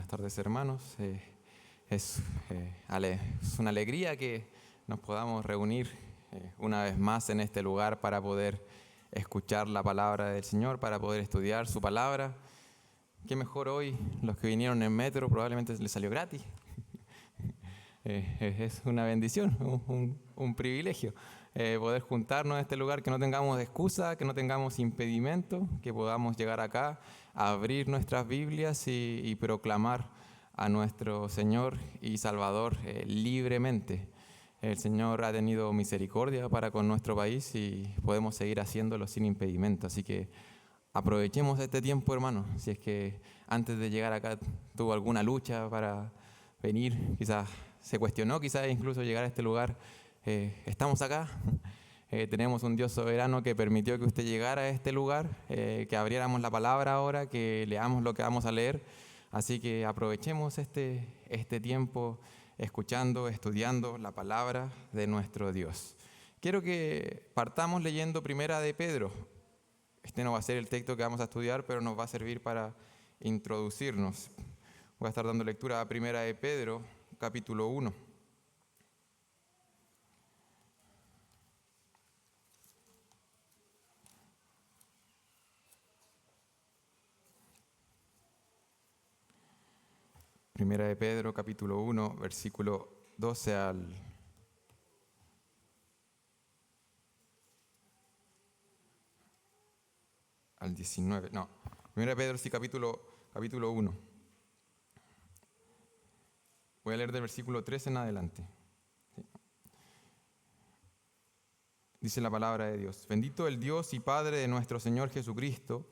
Buenas tardes, hermanos. Es una alegría que nos podamos reunir una vez más en este lugar para poder escuchar la palabra del Señor, para poder estudiar su palabra. Qué mejor hoy, los que vinieron en metro probablemente les salió gratis. Es una bendición, un privilegio poder juntarnos en este lugar, que no tengamos excusa, que no tengamos impedimento, que podamos llegar acá a abrir nuestras Biblias y proclamar a nuestro Señor y Salvador libremente. El Señor ha tenido misericordia para con nuestro país y podemos seguir haciéndolo sin impedimento. Así que aprovechemos este tiempo, hermano. Si es que antes de llegar acá tuvo alguna lucha para venir, quizás se cuestionó, quizás incluso llegar a este lugar. Estamos acá, tenemos un Dios soberano que permitió que usted llegara a este lugar, que abriéramos la palabra ahora, que leamos lo que vamos a leer. Así que aprovechemos este tiempo escuchando, estudiando la palabra de nuestro Dios. Quiero que partamos leyendo Primera de Pedro. Este no va a ser el texto que vamos a estudiar, pero nos va a servir para introducirnos. Voy a estar dando lectura a Primera de Pedro, capítulo 1. Primera de Pedro, capítulo 1, versículo 12 al 19. No, Primera de Pedro, sí, capítulo 1. Voy a leer del versículo 13 en adelante. Sí. Dice la palabra de Dios: Bendito el Dios y Padre de nuestro Señor Jesucristo,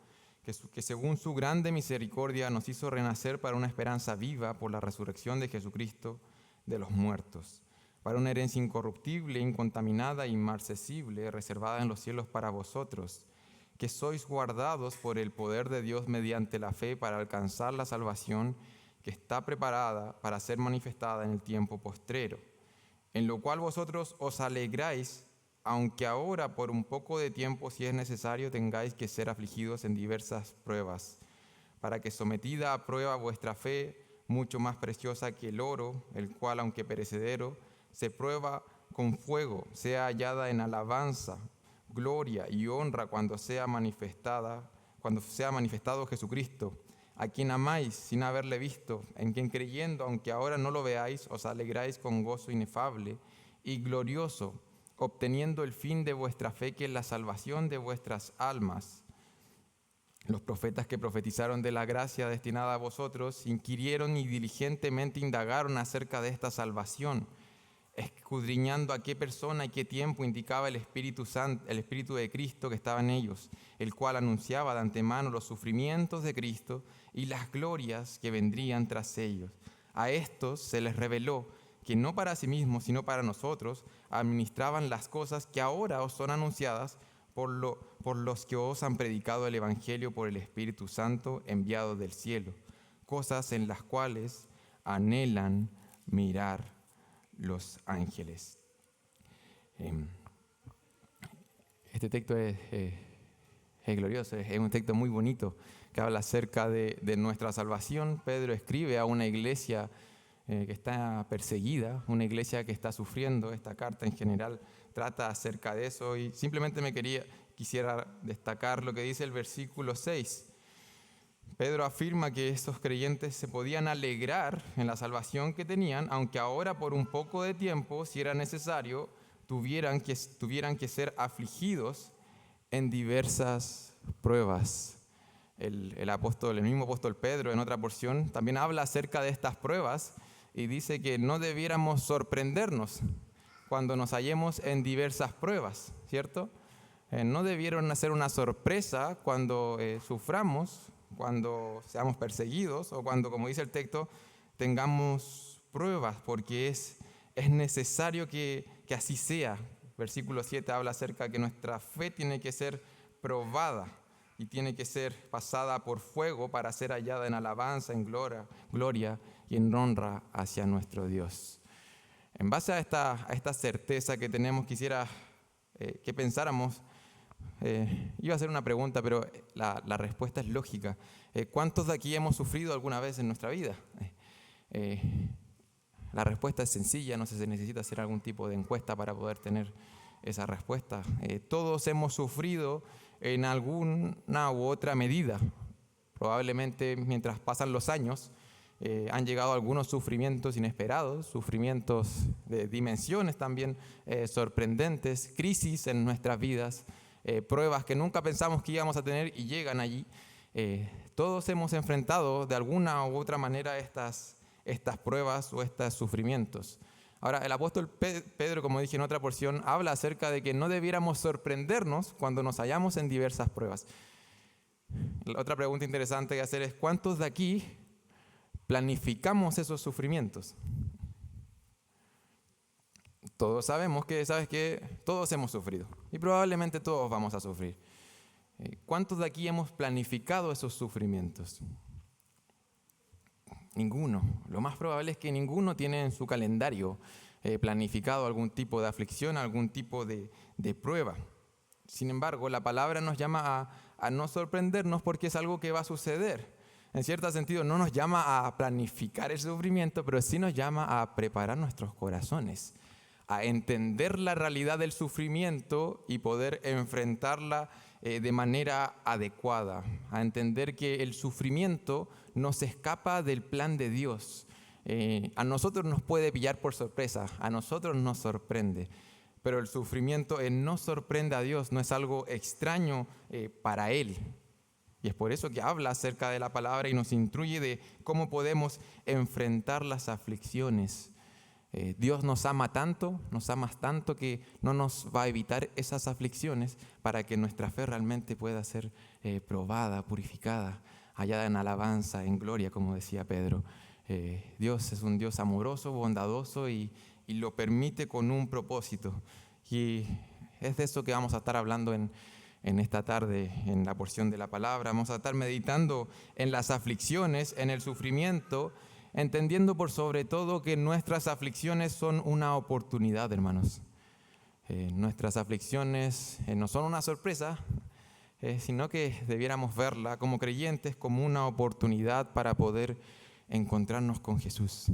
que según su grande misericordia nos hizo renacer para una esperanza viva por la resurrección de Jesucristo de los muertos, para una herencia incorruptible, incontaminada e inmarcesible, reservada en los cielos para vosotros, que sois guardados por el poder de Dios mediante la fe para alcanzar la salvación que está preparada para ser manifestada en el tiempo postrero, en lo cual vosotros os alegráis, aunque ahora por un poco de tiempo, si es necesario, tengáis que ser afligidos en diversas pruebas, para que sometida a prueba vuestra fe, mucho más preciosa que el oro, el cual, aunque perecedero, se prueba con fuego, sea hallada en alabanza, gloria y honra cuando sea manifestado Jesucristo, a quien amáis sin haberle visto, en quien creyendo, aunque ahora no lo veáis, os alegráis con gozo inefable y glorioso, obteniendo el fin de vuestra fe, que es la salvación de vuestras almas. Los profetas que profetizaron de la gracia destinada a vosotros inquirieron y diligentemente indagaron acerca de esta salvación, escudriñando a qué persona y qué tiempo indicaba el Espíritu Santo, el Espíritu de Cristo que estaba en ellos, el cual anunciaba de antemano los sufrimientos de Cristo y las glorias que vendrían tras ellos. A estos se les reveló que no para sí mismos, sino para nosotros, administraban las cosas que ahora os son anunciadas por los que os han predicado el Evangelio por el Espíritu Santo enviado del cielo, cosas en las cuales anhelan mirar los ángeles. Este texto es glorioso, es un texto muy bonito que habla acerca de nuestra salvación. Pedro escribe a una iglesia que está perseguida, una iglesia que está sufriendo. Esta carta en general trata acerca de eso y simplemente quisiera destacar lo que dice el versículo 6. Pedro afirma que estos creyentes se podían alegrar en la salvación que tenían, aunque ahora por un poco de tiempo, si era necesario, tuvieran que ser afligidos en diversas pruebas. El mismo apóstol Pedro, en otra porción, también habla acerca de estas pruebas y dice que no debiéramos sorprendernos cuando nos hallemos en diversas pruebas, ¿cierto? No debieron ser una sorpresa cuando suframos, cuando seamos perseguidos o cuando, como dice el texto, tengamos pruebas, porque es necesario que así sea. Versículo 7 habla acerca de que nuestra fe tiene que ser probada y tiene que ser pasada por fuego para ser hallada en alabanza, en gloria y en honra hacia nuestro Dios. En base a esta certeza que tenemos, quisiera que pensáramos Iba a hacer una pregunta, pero la respuesta es lógica. ¿Cuántos de aquí hemos sufrido alguna vez en nuestra vida? La respuesta es sencilla, no se necesita hacer algún tipo de encuesta para poder tener esa respuesta. Todos hemos sufrido en alguna u otra medida. Probablemente mientras pasan los años han llegado algunos sufrimientos inesperados, sufrimientos de dimensiones también sorprendentes, crisis en nuestras vidas, pruebas que nunca pensamos que íbamos a tener y llegan allí. Todos hemos enfrentado de alguna u otra manera estas pruebas o estos sufrimientos. Ahora, el apóstol Pedro, como dije en otra porción, habla acerca de que no debiéramos sorprendernos cuando nos hallamos en diversas pruebas. La otra pregunta interesante que hacer es, ¿cuántos de aquí planificamos esos sufrimientos? Todos sabemos que, ¿sabes qué? Todos hemos sufrido y probablemente todos vamos a sufrir. ¿Cuántos de aquí hemos planificado esos sufrimientos? Ninguno. Lo más probable es que ninguno tiene en su calendario planificado algún tipo de aflicción, algún tipo de prueba. Sin embargo, la palabra nos llama a no sorprendernos porque es algo que va a suceder. En cierto sentido, no nos llama a planificar el sufrimiento, pero sí nos llama a preparar nuestros corazones, a entender la realidad del sufrimiento y poder enfrentarla de manera adecuada, a entender que el sufrimiento nos escapa del plan de Dios. A nosotros nos puede pillar por sorpresa, a nosotros nos sorprende, pero el sufrimiento no sorprende a Dios, no es algo extraño para Él. Y es por eso que habla acerca de la palabra y nos instruye de cómo podemos enfrentar las aflicciones. Dios nos ama tanto que no nos va a evitar esas aflicciones para que nuestra fe realmente pueda ser probada, purificada, hallada en alabanza, en gloria, como decía Pedro. Dios es un Dios amoroso, bondadoso y lo permite con un propósito. Y es de eso que vamos a estar hablando en esta tarde, en la porción de la palabra. Vamos a estar meditando en las aflicciones, en el sufrimiento, entendiendo por sobre todo que nuestras aflicciones son una oportunidad, hermanos. Nuestras aflicciones no son una sorpresa, sino que debiéramos verla como creyentes como una oportunidad para poder encontrarnos con Jesús.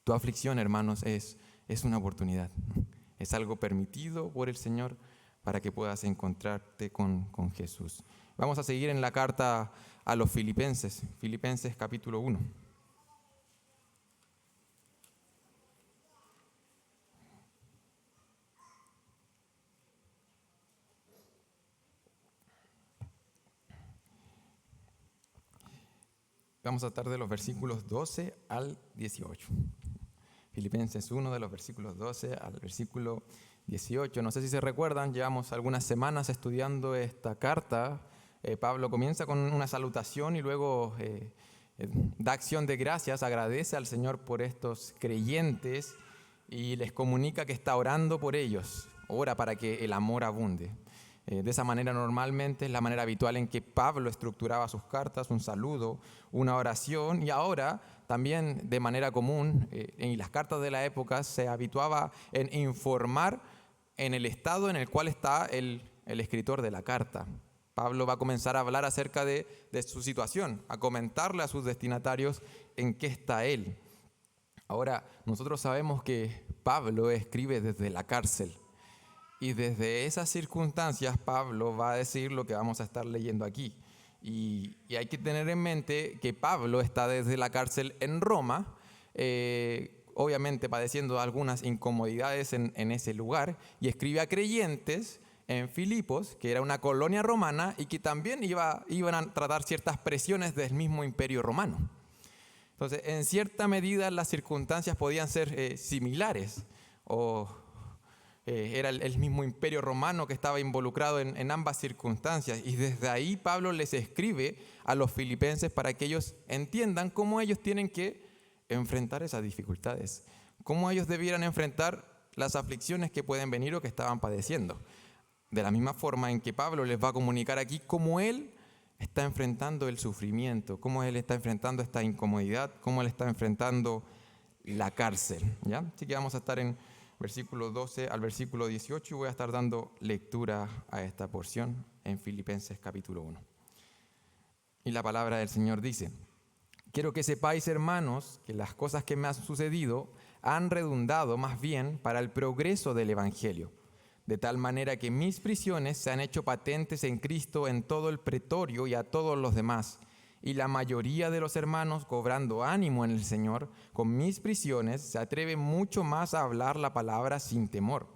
Tu aflicción, hermanos, es una oportunidad. Es algo permitido por el Señor para que puedas encontrarte con Jesús. Vamos a seguir en la carta a los Filipenses, Filipenses capítulo 1. Vamos a estar de los versículos 12 al 18. Filipenses 1, de los versículos 12 al versículo 18. No sé si se recuerdan, llevamos algunas semanas estudiando esta carta. Pablo comienza con una salutación y luego da acción de gracias, agradece al Señor por estos creyentes y les comunica que está orando por ellos. Ora para que el amor abunde. De esa manera normalmente es la manera habitual en que Pablo estructuraba sus cartas, un saludo, una oración, y ahora también de manera común en las cartas de la época se habituaba en informar en el estado en el cual está el escritor de la carta. Pablo va a comenzar a hablar acerca de su situación, a comentarle a sus destinatarios en qué está él. Ahora, nosotros sabemos que Pablo escribe desde la cárcel. Y desde esas circunstancias Pablo va a decir lo que vamos a estar leyendo aquí. Y hay que tener en mente que Pablo está desde la cárcel en Roma, obviamente padeciendo algunas incomodidades en ese lugar, y escribe a creyentes en Filipos, que era una colonia romana y que también iban a tratar ciertas presiones del mismo imperio romano. Entonces, en cierta medida las circunstancias podían ser similares era el mismo imperio romano que estaba involucrado en ambas circunstancias, y desde ahí Pablo les escribe a los filipenses para que ellos entiendan cómo ellos tienen que enfrentar esas dificultades, cómo ellos debieran enfrentar las aflicciones que pueden venir o que estaban padeciendo. De la misma forma en que Pablo les va a comunicar aquí cómo él está enfrentando el sufrimiento, cómo él está enfrentando esta incomodidad, cómo él está enfrentando la cárcel, ¿ya? Así que vamos a estar en versículo 12 al versículo 18, y voy a estar dando lectura a esta porción en Filipenses capítulo 1. Y la palabra del Señor dice: quiero que sepáis, hermanos, que las cosas que me han sucedido han redundado más bien para el progreso del Evangelio, de tal manera que mis prisiones se han hecho patentes en Cristo en todo el pretorio y a todos los demás. Y la mayoría de los hermanos, cobrando ánimo en el Señor, con mis prisiones, se atreven mucho más a hablar la palabra sin temor.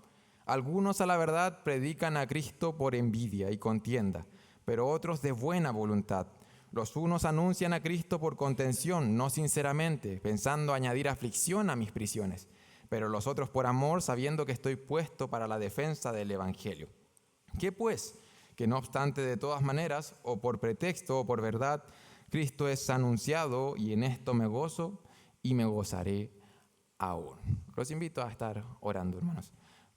Algunos, a la verdad, predican a Cristo por envidia y contienda, pero otros de buena voluntad. Los unos anuncian a Cristo por contención, no sinceramente, pensando añadir aflicción a mis prisiones, pero los otros por amor, sabiendo que estoy puesto para la defensa del Evangelio. ¿Qué pues? Que no obstante, de todas maneras, o por pretexto o por verdad, Cristo es anunciado, y en esto me gozo y me gozaré aún. Los invito a estar orando, hermanos.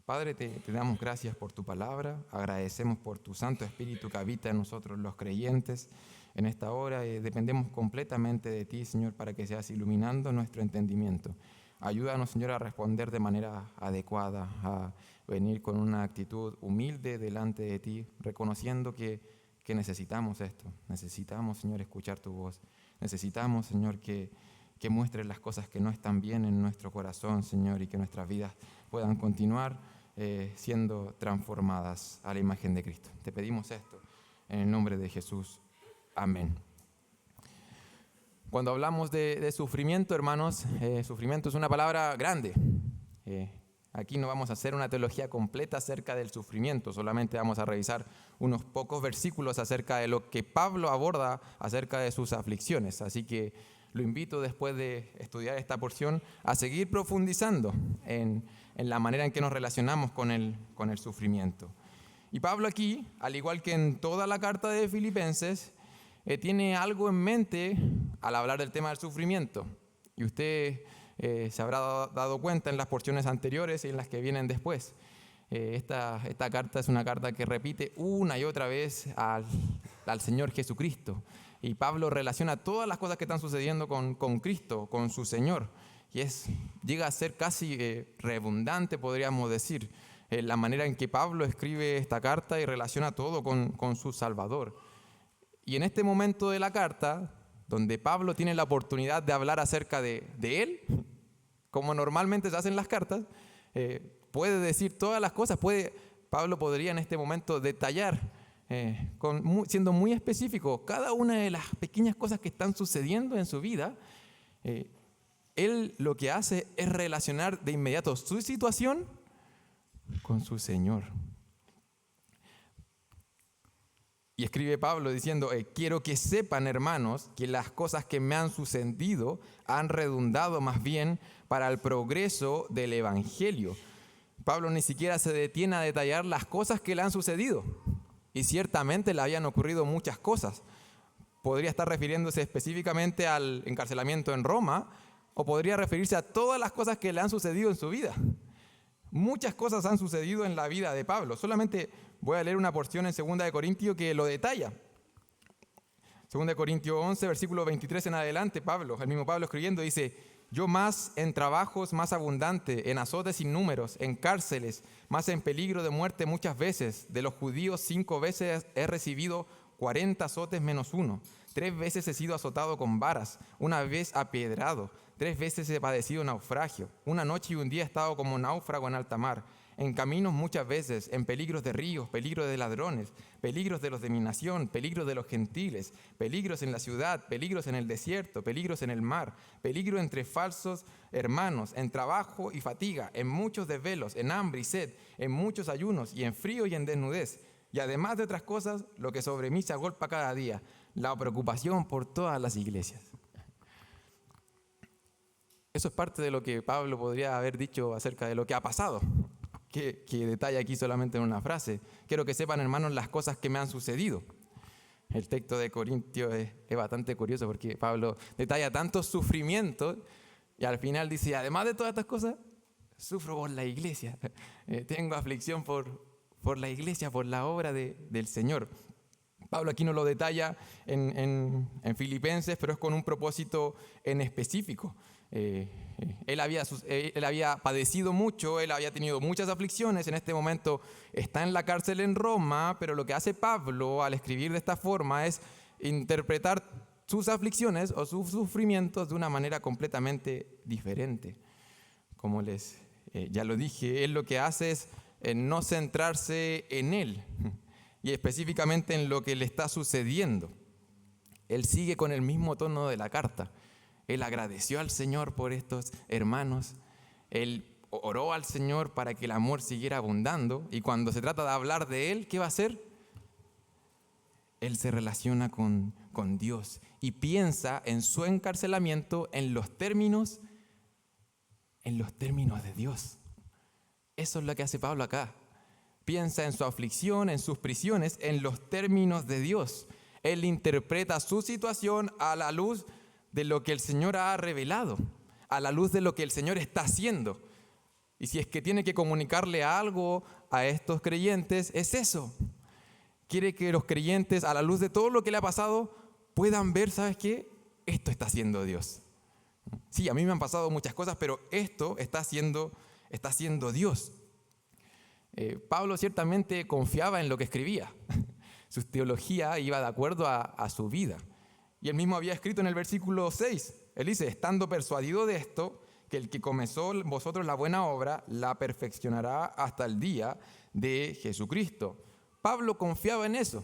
Padre, te damos gracias por tu palabra, agradecemos por tu Santo Espíritu que habita en nosotros los creyentes. En esta hora dependemos completamente de ti, Señor, para que seas iluminando nuestro entendimiento. Ayúdanos, Señor, a responder de manera adecuada, a venir con una actitud humilde delante de ti, reconociendo que necesitamos esto. Necesitamos, Señor, escuchar tu voz. Necesitamos, Señor, que muestres las cosas que no están bien en nuestro corazón, Señor, y que nuestras vidas puedan continuar siendo transformadas a la imagen de Cristo. Te pedimos esto en el nombre de Jesús. Amén. Cuando hablamos de sufrimiento, hermanos, sufrimiento es una palabra grande. Aquí no vamos a hacer una teología completa acerca del sufrimiento, solamente vamos a revisar unos pocos versículos acerca de lo que Pablo aborda acerca de sus aflicciones. Así que lo invito, después de estudiar esta porción, a seguir profundizando en la manera en que nos relacionamos con el sufrimiento. Y Pablo aquí, al igual que en toda la carta de Filipenses, tiene algo en mente al hablar del tema del sufrimiento. Y usted se habrá dado cuenta en las porciones anteriores y en las que vienen después. Esta carta es una carta que repite una y otra vez al Señor Jesucristo. Y Pablo relaciona todas las cosas que están sucediendo con Cristo, con su Señor. Y llega a ser casi redundante, podríamos decir, la manera en que Pablo escribe esta carta y relaciona todo con su Salvador. Y en este momento de la carta, donde Pablo tiene la oportunidad de hablar acerca de él, como normalmente se hacen las cartas, puede decir todas las cosas. Pablo podría en este momento detallar, siendo muy específico, cada una de las pequeñas cosas que están sucediendo en su vida. Él lo que hace es relacionar de inmediato su situación con su Señor. Y escribe Pablo diciendo: quiero que sepan, hermanos, que las cosas que me han sucedido han redundado más bien para el progreso del Evangelio. Pablo ni siquiera se detiene a detallar las cosas que le han sucedido. Y ciertamente le habían ocurrido muchas cosas. Podría estar refiriéndose específicamente al encarcelamiento en Roma, o podría referirse a todas las cosas que le han sucedido en su vida. Muchas cosas han sucedido en la vida de Pablo. Solamente voy a leer una porción en 2 Corintios que lo detalla. 2 Corintios 11, versículo 23 en adelante, el mismo Pablo escribiendo, dice: yo más en trabajos más abundante, en azotes sin números, en cárceles, más en peligro de muerte muchas veces. De los judíos 5 veces he recibido 40 azotes menos 1. 3 veces he sido azotado con varas, 1 vez apiedrado, 3 veces he padecido naufragio. 1 noche y 1 día he estado como náufrago en alta mar. En caminos muchas veces, en peligros de ríos, peligros de ladrones, peligros de los de mi nación, peligros de los gentiles, peligros en la ciudad, peligros en el desierto, peligros en el mar, peligro entre falsos hermanos, en trabajo y fatiga, en muchos desvelos, en hambre y sed, en muchos ayunos y en frío y en desnudez. Y además de otras cosas, lo que sobre mí se agolpa cada día, la preocupación por todas las iglesias. Eso es parte de lo que Pablo podría haber dicho acerca de lo que ha pasado, que detalla aquí solamente en una frase. Quiero que sepan, hermanos, las cosas que me han sucedido. El texto de Corintios es bastante curioso porque Pablo detalla tantos sufrimientos y al final dice: además de todas estas cosas, sufro por la iglesia. Tengo aflicción por la iglesia, por la obra del Señor. Pablo aquí no lo detalla en Filipenses, pero es con un propósito en específico. Él había padecido mucho, él había tenido muchas aflicciones, en este momento está en la cárcel en Roma, pero lo que hace Pablo al escribir de esta forma es interpretar sus aflicciones o sus sufrimientos de una manera completamente diferente. Como ya lo dije, él lo que hace es no centrarse en él y específicamente en lo que le está sucediendo. Él sigue con el mismo tono de la carta. Él agradeció al Señor por estos hermanos. Él oró al Señor para que el amor siguiera abundando. Y cuando se trata de hablar de Él, ¿qué va a hacer? Él se relaciona con Dios y piensa en su encarcelamiento en los términos de Dios. Eso es lo que hace Pablo acá. Piensa en su aflicción, en sus prisiones, en los términos de Dios. Él interpreta su situación a la luz de lo que el Señor ha revelado, a la luz de lo que el Señor está haciendo. Y si es que tiene que comunicarle algo a estos creyentes, es eso. Quiere que los creyentes, a la luz de todo lo que le ha pasado, puedan ver, ¿sabes qué? Esto está haciendo Dios. Sí, a mí me han pasado muchas cosas, pero esto está haciendo Dios. Pablo ciertamente confiaba en lo que escribía. Su teología iba de acuerdo a su vida. Y él mismo había escrito en el versículo 6, él dice, estando persuadido de esto, que el que comenzó en vosotros la buena obra, la perfeccionará hasta el día de Jesucristo. Pablo confiaba en eso.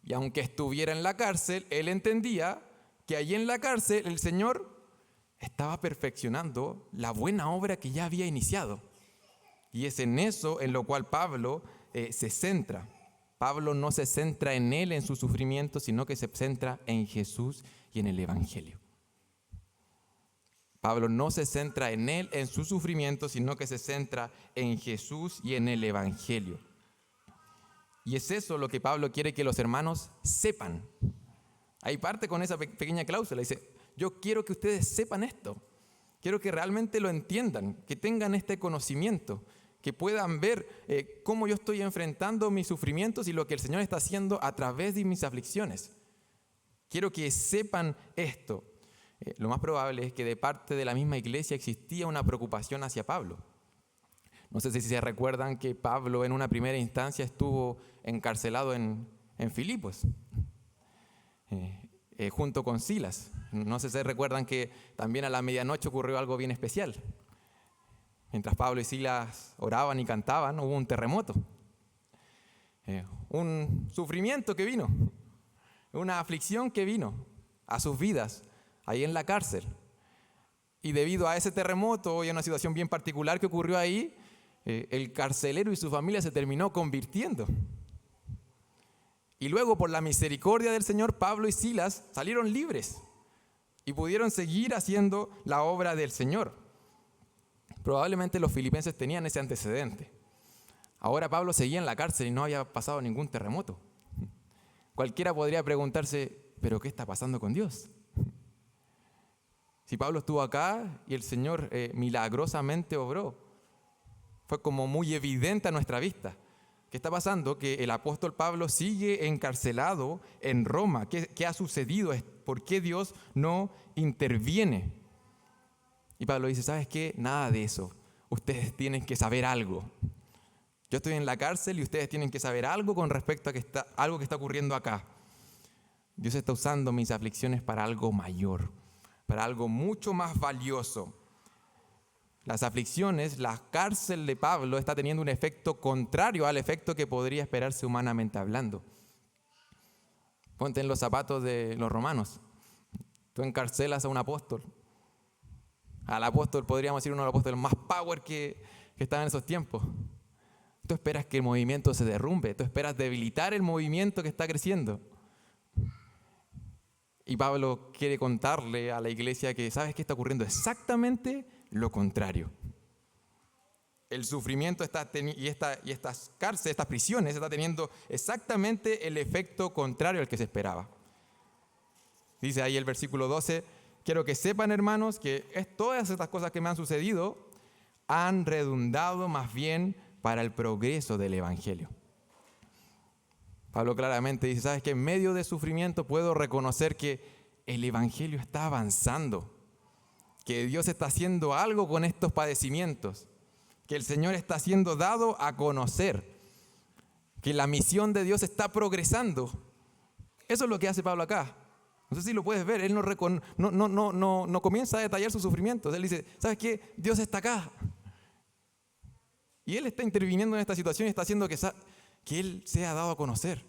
Y aunque estuviera en la cárcel, él entendía que allí en la cárcel el Señor estaba perfeccionando la buena obra que ya había iniciado. Y es en eso en lo cual Pablo se centra. Pablo no se centra en él, en su sufrimiento, sino que se centra en Jesús y en el Evangelio. Pablo no se centra en él, en su sufrimiento, sino que se centra en Jesús y en el Evangelio. Y es eso lo que Pablo quiere que los hermanos sepan. Ahí parte con esa pequeña cláusula. Dice, yo quiero que ustedes sepan esto. Quiero que realmente lo entiendan, que tengan este conocimiento, que puedan ver cómo yo estoy enfrentando mis sufrimientos y lo que el Señor está haciendo a través de mis aflicciones. Quiero que sepan esto. Lo más probable es que de parte de la misma iglesia existía una preocupación hacia Pablo. No sé si se recuerdan que Pablo en una primera instancia estuvo encarcelado en Filipos, junto con Silas. No sé si se recuerdan que también a la medianoche ocurrió algo bien especial. Mientras Pablo y Silas oraban y cantaban, hubo un terremoto, un sufrimiento que vino, una aflicción que vino a sus vidas ahí en la cárcel. Y debido a ese terremoto y a una situación bien particular que ocurrió ahí, el carcelero y su familia se terminó convirtiendo. Y luego, por la misericordia del Señor, Pablo y Silas salieron libres y pudieron seguir haciendo la obra del Señor. Probablemente los filipenses tenían ese antecedente. Ahora Pablo seguía en la cárcel y no había pasado ningún terremoto. Cualquiera podría preguntarse, ¿pero qué está pasando con Dios? Si Pablo estuvo acá y el Señor milagrosamente obró, fue como muy evidente a nuestra vista. ¿Qué está pasando? Que el apóstol Pablo sigue encarcelado en Roma. ¿Qué ha sucedido? ¿Por qué Dios no interviene? Y Pablo dice, ¿sabes qué? Nada de eso. Ustedes tienen que saber algo. Yo estoy en la cárcel y ustedes tienen que saber algo con respecto a algo que está ocurriendo acá. Dios está usando mis aflicciones para algo mayor, para algo mucho más valioso. Las aflicciones, la cárcel de Pablo está teniendo un efecto contrario al efecto que podría esperarse humanamente hablando. Ponte en los zapatos de los romanos. Tú encarcelas a un apóstol. Al apóstol, podríamos decir, uno de los apóstoles más power que estaba en esos tiempos. Tú esperas que el movimiento se derrumbe, tú esperas debilitar el movimiento que está creciendo. Y Pablo quiere contarle a la iglesia que, ¿sabes qué está ocurriendo? Exactamente lo contrario. El sufrimiento y estas cárceles, estas prisiones, está teniendo exactamente el efecto contrario al que se esperaba. Dice ahí el versículo 12, quiero que sepan, hermanos, que todas estas cosas que me han sucedido han redundado más bien para el progreso del Evangelio. Pablo claramente dice, ¿sabes qué? En medio de sufrimiento puedo reconocer que el evangelio está avanzando, que Dios está haciendo algo con estos padecimientos, que el Señor está siendo dado a conocer, que la misión de Dios está progresando. Eso es lo que hace Pablo acá. No sé si lo puedes ver, él no comienza a detallar sus sufrimientos. Él dice, ¿sabes qué? Dios está acá. Y Él está interviniendo en esta situación y está haciendo que Él sea dado a conocer,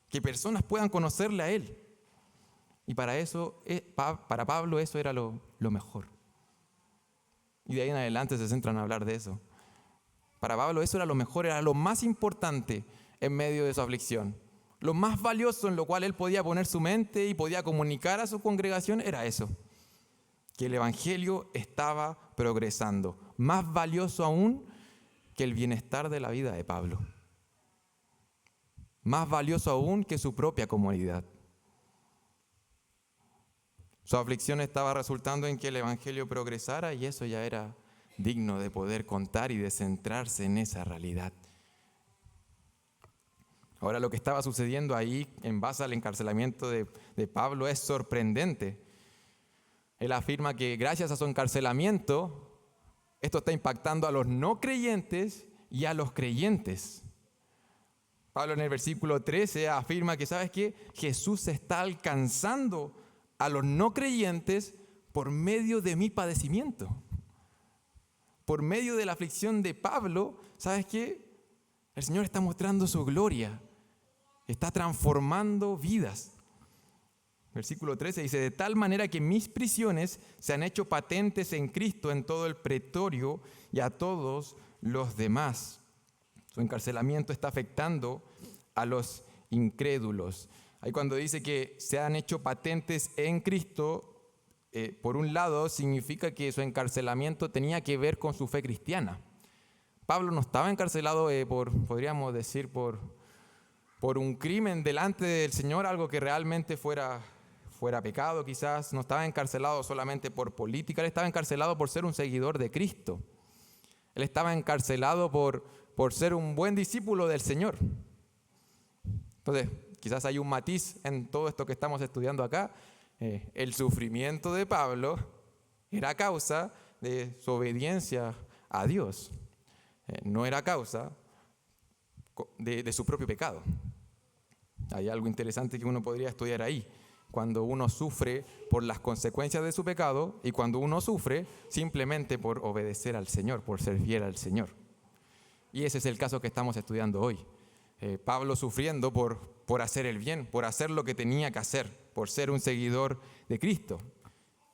que personas puedan conocerle a Él. Y para eso, para Pablo eso era lo mejor. Y de ahí en adelante se centran a hablar de eso. Para Pablo eso era lo mejor, era lo más importante en medio de su aflicción. Lo más valioso en lo cual él podía poner su mente y podía comunicar a su congregación era eso, que el evangelio estaba progresando. Más valioso aún que el bienestar de la vida de Pablo. Más valioso aún que su propia comodidad. Su aflicción estaba resultando en que el evangelio progresara y eso ya era digno de poder contar y de centrarse en esa realidad. Ahora lo que estaba sucediendo ahí en base al encarcelamiento de Pablo es sorprendente. Él afirma que gracias a su encarcelamiento, esto está impactando a los no creyentes y a los creyentes. Pablo en el versículo 13 afirma que, ¿sabes qué? Jesús está alcanzando a los no creyentes por medio de mi padecimiento. Por medio de la aflicción de Pablo, ¿sabes qué? El Señor está mostrando su gloria. Está transformando vidas. Versículo 13 dice, de tal manera que mis prisiones se han hecho patentes en Cristo en todo el pretorio y a todos los demás. Su encarcelamiento está afectando a los incrédulos. Ahí cuando dice que se han hecho patentes en Cristo, por un lado significa que su encarcelamiento tenía que ver con su fe cristiana. Pablo no estaba encarcelado podríamos decir, por un crimen delante del Señor, algo que realmente fuera pecado quizás. No estaba encarcelado solamente por política, él estaba encarcelado por ser un seguidor de Cristo. Él estaba encarcelado por ser un buen discípulo del Señor. Entonces, quizás hay un matiz en todo esto que estamos estudiando acá. El sufrimiento de Pablo era causa de su obediencia a Dios. No era causa de su propio pecado. Hay algo interesante que uno podría estudiar ahí. Cuando uno sufre por las consecuencias de su pecado y cuando uno sufre simplemente por obedecer al Señor, por ser fiel al Señor. Y ese es el caso que estamos estudiando hoy. Pablo sufriendo por hacer el bien, por hacer lo que tenía que hacer, por ser un seguidor de Cristo.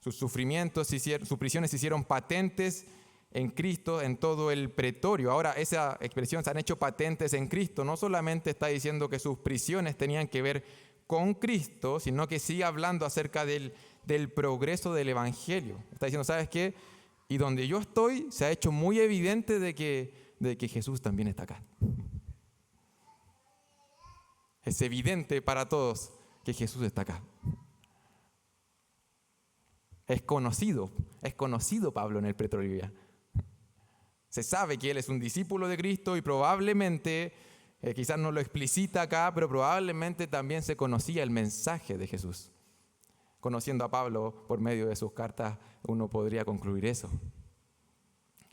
Sus sufrimientos, sus prisiones se hicieron patentes en Cristo, en todo el pretorio. Ahora, esa expresión, se han hecho patentes en Cristo, no solamente está diciendo que sus prisiones tenían que ver con Cristo, sino que sigue hablando acerca del progreso del evangelio. Está diciendo, ¿sabes qué? Y donde yo estoy, se ha hecho muy evidente de que Jesús también está acá. Es evidente para todos que Jesús está acá. Es conocido Pablo en el pretorio ya. Se sabe que él es un discípulo de Cristo y probablemente, quizás no lo explicita acá, pero probablemente también se conocía el mensaje de Jesús. Conociendo a Pablo por medio de sus cartas, uno podría concluir eso.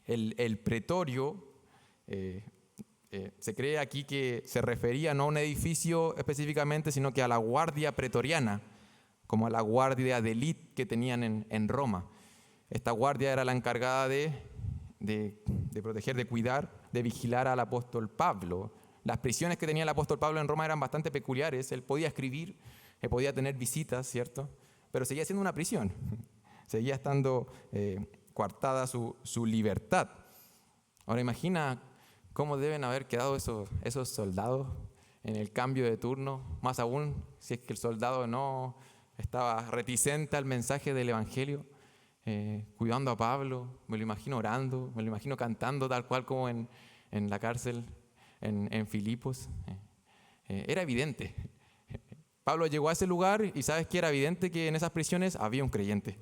El pretorio, se cree aquí que se refería no a un edificio específicamente, sino que a la guardia pretoriana, como a la guardia de élite que tenían en Roma. Esta guardia era la encargada de proteger, de cuidar, de vigilar al apóstol Pablo. Las prisiones que tenía el apóstol Pablo en Roma eran bastante peculiares. Él podía escribir, podía tener visitas, ¿cierto? Pero seguía siendo una prisión. Seguía estando coartada su libertad. Ahora imagina cómo deben haber quedado esos soldados en el cambio de turno, más aún si es que el soldado no estaba reticente al mensaje del evangelio. Cuidando a Pablo, me lo imagino orando, me lo imagino cantando tal cual como en la cárcel en Filipos. Era evidente. Pablo llegó a ese lugar y ¿sabes qué? Era evidente que en esas prisiones había un creyente.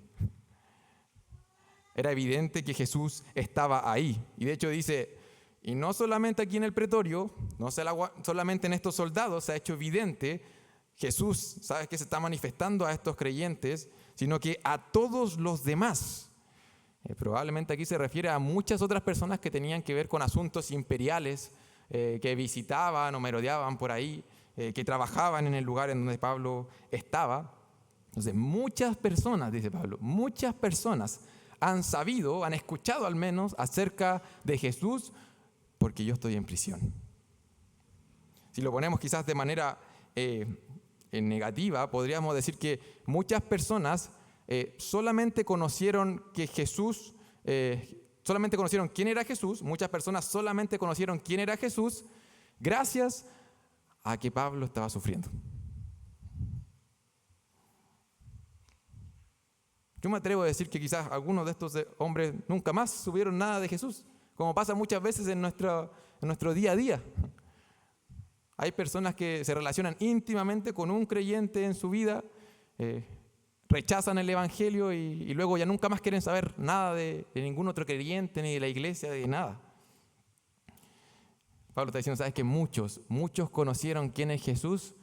Era evidente que Jesús estaba ahí. Y de hecho dice, Y no solamente aquí en el pretorio, no solamente en estos soldados se ha hecho evidente, Jesús, ¿sabes?, que se está manifestando a estos creyentes, sino que a todos los demás. Probablemente aquí se refiere a muchas otras personas que tenían que ver con asuntos imperiales, que visitaban o merodeaban por ahí, que trabajaban en el lugar en donde Pablo estaba. Entonces, muchas personas, dice Pablo, muchas personas han sabido, han escuchado al menos acerca de Jesús porque yo estoy en prisión. Si lo ponemos quizás de manera negativa, podríamos decir que muchas personas solamente conocieron que Jesús, solamente conocieron quién era Jesús, muchas personas solamente conocieron quién era Jesús gracias a que Pablo estaba sufriendo. Yo me atrevo a decir que quizás algunos de estos hombres nunca más supieron nada de Jesús, como pasa muchas veces en nuestro día a día. Hay personas que se relacionan íntimamente con un creyente en su vida, rechazan el evangelio y luego ya nunca más quieren saber nada de ningún otro creyente, ni de la iglesia, de nada. Pablo está diciendo, ¿sabes?, que muchos conocieron quién es Jesús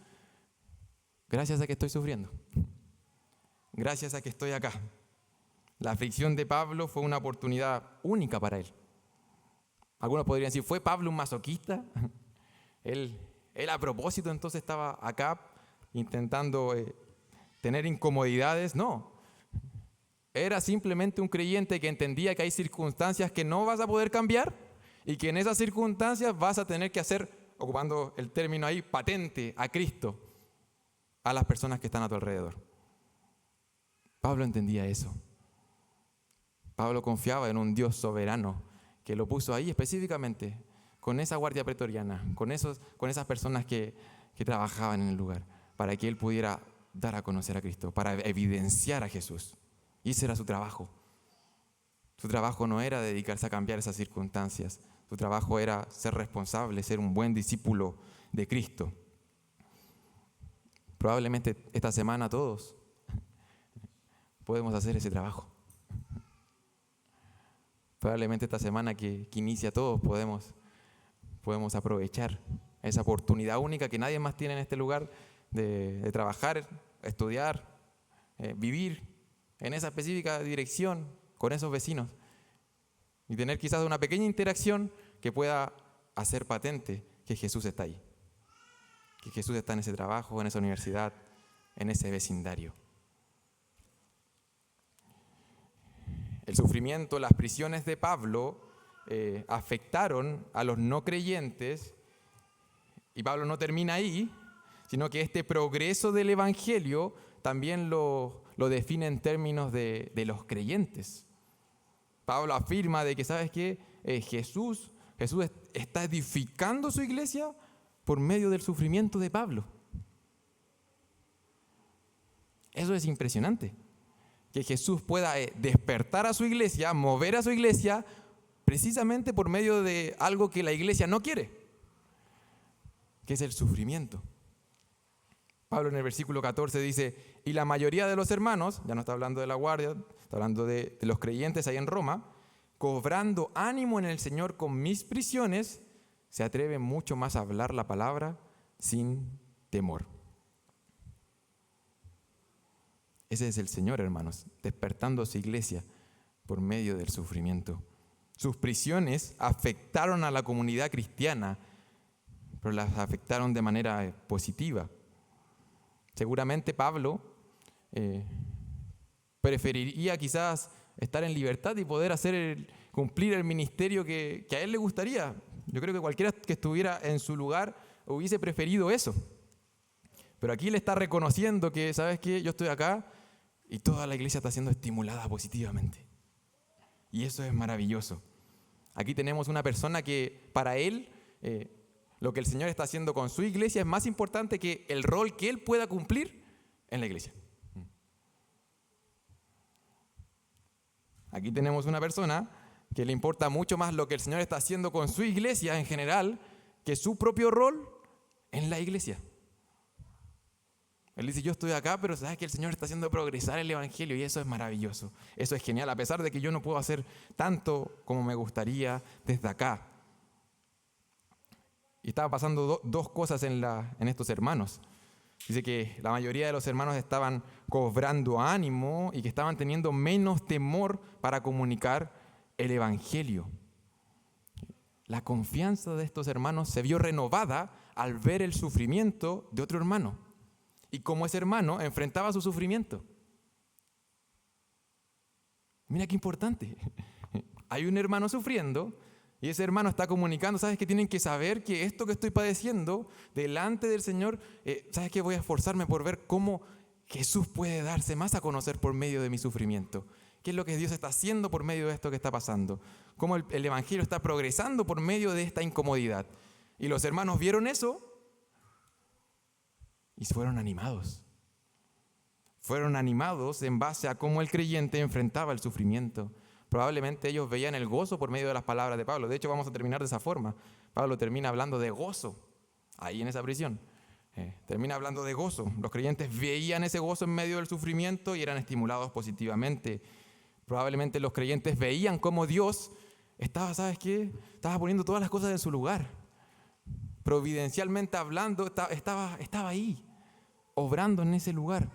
gracias a que estoy sufriendo. Gracias a que estoy acá. La aflicción de Pablo fue una oportunidad única para él. Algunos podrían decir, ¿fue Pablo un masoquista? Él a propósito entonces estaba acá intentando tener incomodidades. No. Era simplemente un creyente que entendía que hay circunstancias que no vas a poder cambiar y que en esas circunstancias vas a tener que hacer, ocupando el término ahí, patente a Cristo a las personas que están a tu alrededor. Pablo entendía eso. Pablo confiaba en un Dios soberano que lo puso ahí específicamente con esa guardia pretoriana, con esas personas que trabajaban en el lugar, para que él pudiera dar a conocer a Cristo, para evidenciar a Jesús. Y ese era su trabajo. Su trabajo no era dedicarse a cambiar esas circunstancias. Su trabajo era ser responsable, ser un buen discípulo de Cristo. Probablemente esta semana todos podemos hacer ese trabajo. Probablemente esta semana que inicia todos podemos aprovechar esa oportunidad única que nadie más tiene en este lugar de trabajar, estudiar, vivir en esa específica dirección con esos vecinos y tener quizás una pequeña interacción que pueda hacer patente que Jesús está ahí, que Jesús está en ese trabajo, en esa universidad, en ese vecindario. El sufrimiento, las prisiones de Pablo afectaron a los no creyentes, y Pablo no termina ahí, sino que este progreso del evangelio también lo define en términos de los creyentes. Pablo afirma de que, ¿sabes qué? Jesús está edificando su iglesia por medio del sufrimiento de Pablo. Eso es impresionante. Que Jesús pueda despertar a su iglesia, mover a su iglesia, precisamente por medio de algo que la iglesia no quiere, que es el sufrimiento. Pablo en el versículo 14 dice, y la mayoría de los hermanos, ya no está hablando de la guardia, está hablando de los creyentes ahí en Roma, cobrando ánimo en el Señor con mis prisiones, se atreven mucho más a hablar la palabra sin temor. Ese es el Señor, hermanos, despertando a su iglesia por medio del sufrimiento. Sus prisiones afectaron a la comunidad cristiana, pero las afectaron de manera positiva. Seguramente Pablo preferiría quizás estar en libertad y poder cumplir el ministerio que a él le gustaría. Yo creo que cualquiera que estuviera en su lugar hubiese preferido eso. Pero aquí le está reconociendo que, ¿sabes qué? Yo estoy acá y toda la iglesia está siendo estimulada positivamente. Y eso es maravilloso. Aquí tenemos una persona que para él, lo que el Señor está haciendo con su iglesia es más importante que el rol que él pueda cumplir en la iglesia. Aquí tenemos una persona que le importa mucho más lo que el Señor está haciendo con su iglesia en general que su propio rol en la iglesia. Él dice, yo estoy acá, pero sabes que el Señor está haciendo progresar el evangelio y eso es maravilloso. Eso es genial, a pesar de que yo no puedo hacer tanto como me gustaría desde acá. estaba pasando dos cosas en estos hermanos. Dice que la mayoría de los hermanos estaban cobrando ánimo y que estaban teniendo menos temor para comunicar el evangelio. La confianza de estos hermanos se vio renovada al ver el sufrimiento de otro hermano y cómo ese hermano enfrentaba su sufrimiento. Mira qué importante. Hay un hermano sufriendo y ese hermano está comunicando, ¿sabes qué? Tienen que saber que esto que estoy padeciendo delante del Señor, ¿sabes qué? Voy a esforzarme por ver cómo Jesús puede darse más a conocer por medio de mi sufrimiento. ¿Qué es lo que Dios está haciendo por medio de esto que está pasando? Cómo el evangelio está progresando por medio de esta incomodidad. Y los hermanos vieron eso y fueron animados. Fueron animados en base a cómo el creyente enfrentaba el sufrimiento. Probablemente ellos veían el gozo por medio de las palabras de Pablo. De hecho, vamos a terminar de esa forma. Pablo termina hablando de gozo ahí en esa prisión. Termina hablando de gozo. Los creyentes veían ese gozo en medio del sufrimiento y eran estimulados positivamente. Probablemente los creyentes veían cómo Dios estaba, ¿sabes qué? Estaba poniendo todas las cosas en su lugar. Providencialmente hablando, estaba ahí, obrando en ese lugar.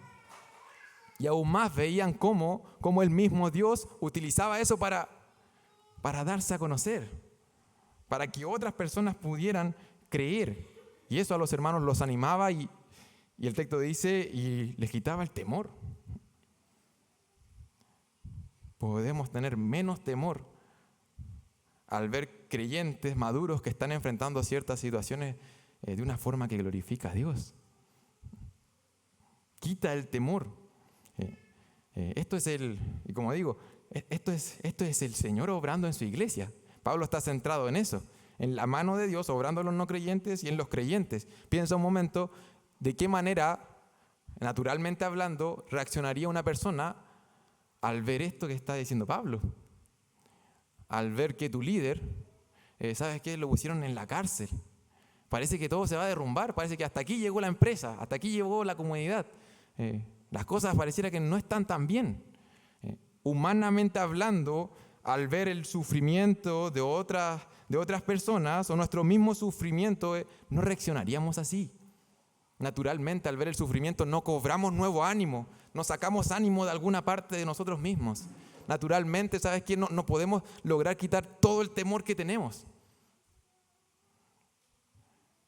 Y aún más veían cómo el mismo Dios utilizaba eso para darse a conocer, para que otras personas pudieran creer. Y eso a los hermanos los animaba y el texto dice, y les quitaba el temor. Podemos tener menos temor al ver creyentes maduros que están enfrentando ciertas situaciones de una forma que glorifica a Dios. Quita el temor. Esto es como digo, esto es el Señor obrando en su iglesia. Pablo está centrado en eso, en la mano de Dios obrando en los no creyentes y en los creyentes. Piensa un momento de qué manera, naturalmente hablando, reaccionaría una persona al ver esto que está diciendo Pablo. Al ver que tu líder, ¿sabes qué? Lo pusieron en la cárcel. Parece que todo se va a derrumbar, parece que hasta aquí llegó la empresa, hasta aquí llegó la comunidad. Las cosas pareciera que no están tan bien. Humanamente hablando, al ver el sufrimiento de otras personas o nuestro mismo sufrimiento, no reaccionaríamos así. Naturalmente, al ver el sufrimiento no cobramos nuevo ánimo, no sacamos ánimo de alguna parte de nosotros mismos. Naturalmente, ¿sabes qué? No podemos lograr quitar todo el temor que tenemos.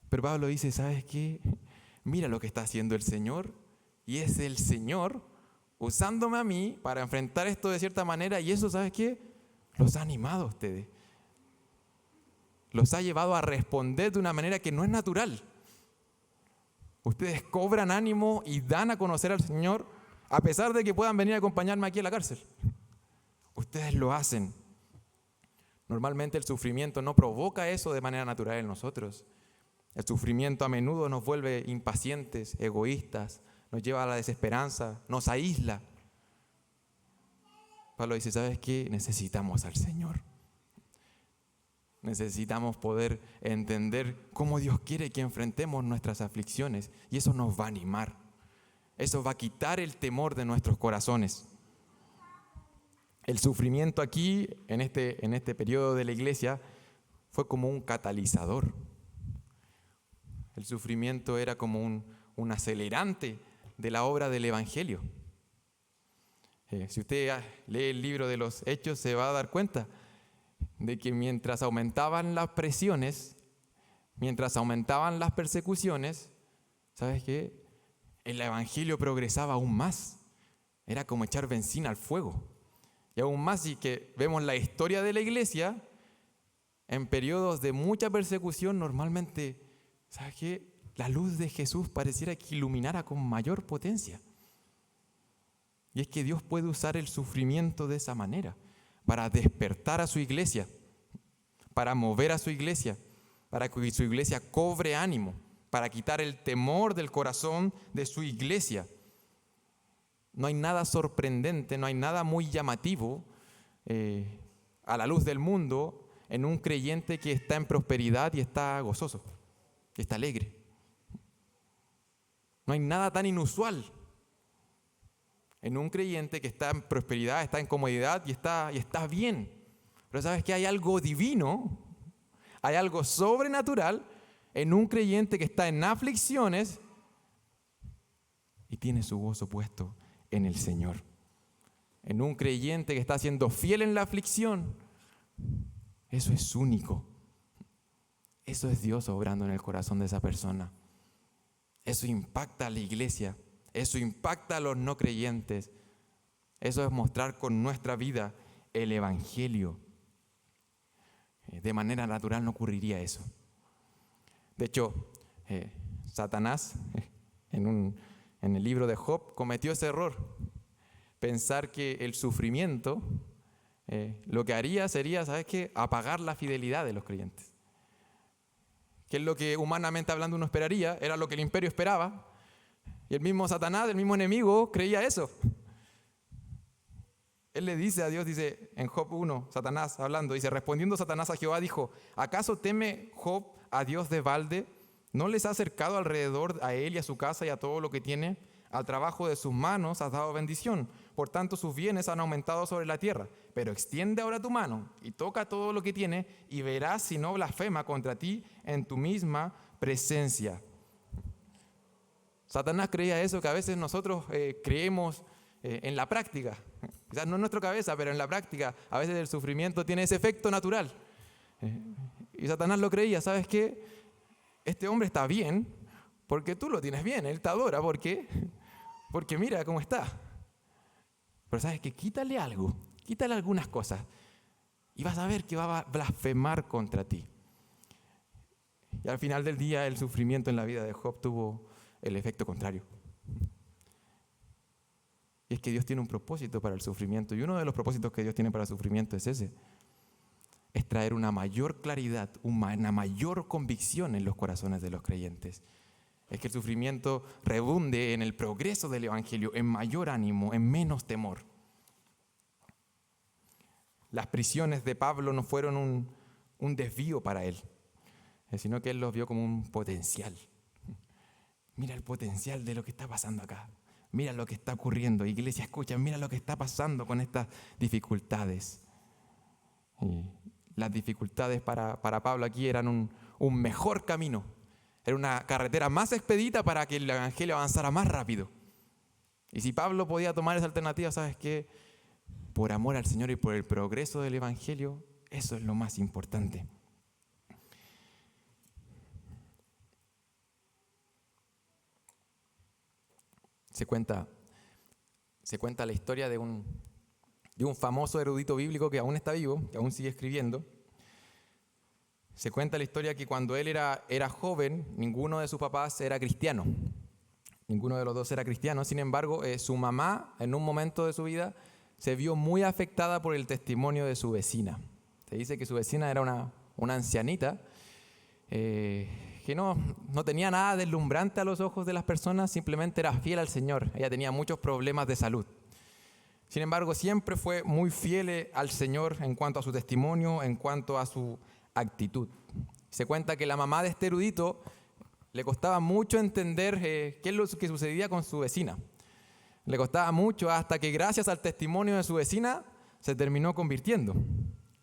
Pero Pablo dice, ¿sabes qué? Mira lo que está haciendo el Señor. Y es el Señor usándome a mí para enfrentar esto de cierta manera. Y eso, ¿sabes qué? Los ha animado a ustedes. Los ha llevado a responder de una manera que no es natural. Ustedes cobran ánimo y dan a conocer al Señor a pesar de que puedan venir a acompañarme aquí a la cárcel. Ustedes lo hacen. Normalmente el sufrimiento no provoca eso de manera natural en nosotros. El sufrimiento a menudo nos vuelve impacientes, egoístas, nos lleva a la desesperanza, nos aísla. Pablo dice, ¿sabes qué? Necesitamos al Señor. Necesitamos poder entender cómo Dios quiere que enfrentemos nuestras aflicciones y eso nos va a animar. Eso va a quitar el temor de nuestros corazones. El sufrimiento aquí, en este periodo de la iglesia, fue como un catalizador. El sufrimiento era como un acelerante de la obra del Evangelio. Si usted lee el libro de los Hechos, se va a dar cuenta de que mientras aumentaban las presiones, mientras aumentaban las persecuciones, ¿sabes qué? El Evangelio progresaba aún más. Era como echar benzina al fuego. Y aún más, si que vemos la historia de la iglesia, en periodos de mucha persecución, normalmente, ¿sabes qué? La luz de Jesús pareciera que iluminara con mayor potencia. Y es que Dios puede usar el sufrimiento de esa manera, para despertar a su iglesia, para mover a su iglesia, para que su iglesia cobre ánimo, para quitar el temor del corazón de su iglesia. No hay nada sorprendente, no hay nada muy llamativo a la luz del mundo en un creyente que está en prosperidad y está gozoso, y está alegre. No hay nada tan inusual en un creyente que está en prosperidad, está en comodidad y está bien. Pero sabes que hay algo divino, hay algo sobrenatural en un creyente que está en aflicciones y tiene su gozo puesto en el Señor. En un creyente que está siendo fiel en la aflicción. Eso es único. Eso es Dios obrando en el corazón de esa persona. Eso impacta a la iglesia. Eso impacta a los no creyentes. Eso es mostrar con nuestra vida el Evangelio. De manera natural no ocurriría eso. De hecho, Satanás, en el libro de Job, cometió ese error. Pensar que el sufrimiento lo que haría sería, ¿sabes qué?, apagar la fidelidad de los creyentes. Que es lo que humanamente hablando uno esperaría, era lo que el imperio esperaba. Y el mismo Satanás, el mismo enemigo, creía eso. Él le dice a Dios, dice en Job 1, Satanás hablando, dice, respondiendo Satanás a Jehová, dijo, ¿acaso teme Job a Dios de balde? ¿No les ha acercado alrededor a él y a su casa y a todo lo que tiene? Al trabajo de sus manos has dado bendición. Por tanto, sus bienes han aumentado sobre la tierra. Pero extiende ahora tu mano y toca todo lo que tiene y verás si no blasfema contra ti en tu misma presencia. Satanás creía eso que a veces nosotros creemos en la práctica. Quizás no en nuestra cabeza, pero en la práctica. A veces el sufrimiento tiene ese efecto natural. Y Satanás lo creía. ¿Sabes qué? Este hombre está bien porque tú lo tienes bien. Él te adora. ¿Por qué? Porque mira cómo está. Pero ¿sabes qué? Quítale algo. Quítale algunas cosas. Y vas a ver que va a blasfemar contra ti. Y al final del día el sufrimiento en la vida de Job tuvo el efecto contrario. Y es que Dios tiene un propósito para el sufrimiento. Y uno de los propósitos que Dios tiene para el sufrimiento es ese. Es traer una mayor claridad, una mayor convicción en los corazones de los creyentes. Es que el sufrimiento redunde en el progreso del Evangelio, en mayor ánimo, en menos temor. Las prisiones de Pablo no fueron un desvío para él, sino que él los vio como un potencial. Mira el potencial de lo que está pasando acá. Mira lo que está ocurriendo. Iglesia, escucha, mira lo que está pasando con estas dificultades. Y las dificultades para Pablo aquí eran un mejor camino. Era una carretera más expedita para que el Evangelio avanzara más rápido. Y si Pablo podía tomar esa alternativa, ¿sabes qué? Por amor al Señor y por el progreso del Evangelio, eso es lo más importante. Se cuenta la historia de un famoso erudito bíblico que aún está vivo, que aún sigue escribiendo. Se cuenta la historia que cuando él era joven, ninguno de sus papás era cristiano. Ninguno de los dos era cristiano. Sin embargo, su mamá, en un momento de su vida, se vio muy afectada por el testimonio de su vecina. Se dice que su vecina era una ancianita que no tenía nada deslumbrante a los ojos de las personas, simplemente era fiel al Señor. Ella tenía muchos problemas de salud. Sin embargo, siempre fue muy fiel al Señor en cuanto a su testimonio, en cuanto a su actitud. Se cuenta que la mamá de este erudito le costaba mucho entender qué es lo que sucedía con su vecina. Le costaba mucho hasta que gracias al testimonio de su vecina se terminó convirtiendo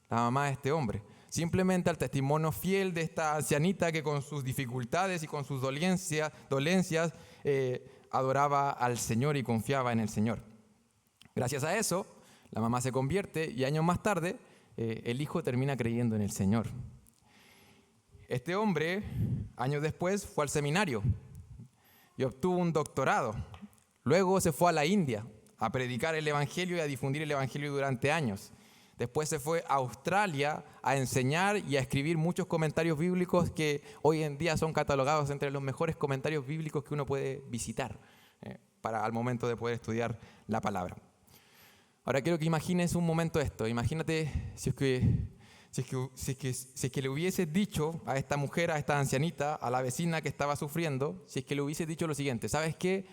la mamá de este hombre. Simplemente al testimonio fiel de esta ancianita que con sus dificultades y con sus dolencias adoraba al Señor y confiaba en el Señor. Gracias a eso, la mamá se convierte y años más tarde el hijo termina creyendo en el Señor. Este hombre, años después, fue al seminario y obtuvo un doctorado. Luego se fue a la India a predicar el Evangelio y a difundir el Evangelio durante años. Después se fue a Australia a enseñar y a escribir muchos comentarios bíblicos que hoy en día son catalogados entre los mejores comentarios bíblicos que uno puede visitar al momento de poder estudiar la palabra. Ahora quiero que imagines un momento esto. Imagínate si es que le hubieses dicho a esta mujer, a esta ancianita, a la vecina que estaba sufriendo, si es que le hubieses dicho lo siguiente: ¿sabes qué?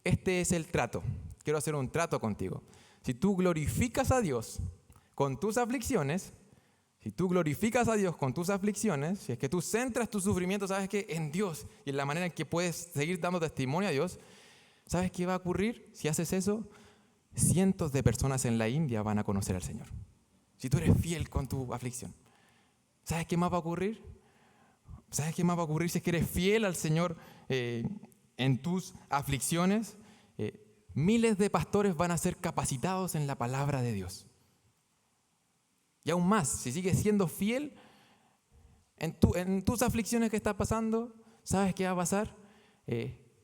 Este es el trato. Quiero hacer un trato contigo. Si tú glorificas a Dios con tus aflicciones, si es que tú centras tu sufrimiento, ¿sabes qué? En Dios y en la manera en que puedes seguir dando testimonio a Dios, ¿sabes qué va a ocurrir si haces eso? Cientos de personas en la India van a conocer al Señor. Si tú eres fiel con tu aflicción, ¿sabes qué más va a ocurrir? ¿Sabes qué más va a ocurrir si es que eres fiel al Señor en tus aflicciones? Miles de pastores van a ser capacitados en la palabra de Dios. Y aún más, si sigues siendo fiel en tus aflicciones que estás pasando, ¿sabes qué va a pasar?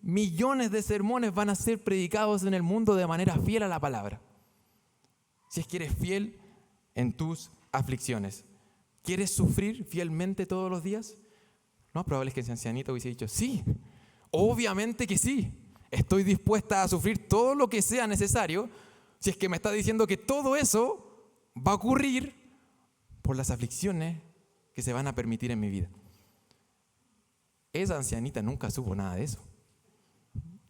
Millones de sermones van a ser predicados en el mundo de manera fiel a la palabra. Si es que eres fiel en tus aflicciones. ¿Quieres sufrir fielmente todos los días? No, probable es que ese ancianito hubiese dicho, sí, obviamente que sí. Estoy dispuesta a sufrir todo lo que sea necesario si es que me está diciendo que todo eso va a ocurrir por las aflicciones que se van a permitir en mi vida. Esa ancianita nunca supo nada de eso.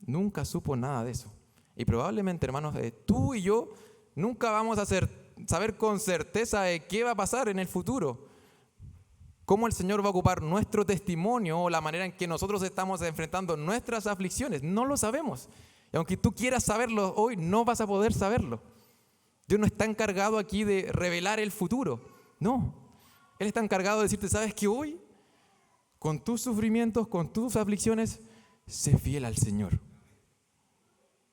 Nunca supo nada de eso. Y probablemente, hermanos, tú y yo nunca vamos a saber con certeza de qué va a pasar en el futuro. Cómo el Señor va a ocupar nuestro testimonio o la manera en que nosotros estamos enfrentando nuestras aflicciones. No lo sabemos. Y aunque tú quieras saberlo hoy, no vas a poder saberlo. Dios no está encargado aquí de revelar el futuro. No. Él está encargado de decirte, ¿sabes qué? Hoy, con tus sufrimientos, con tus aflicciones, sé fiel al Señor.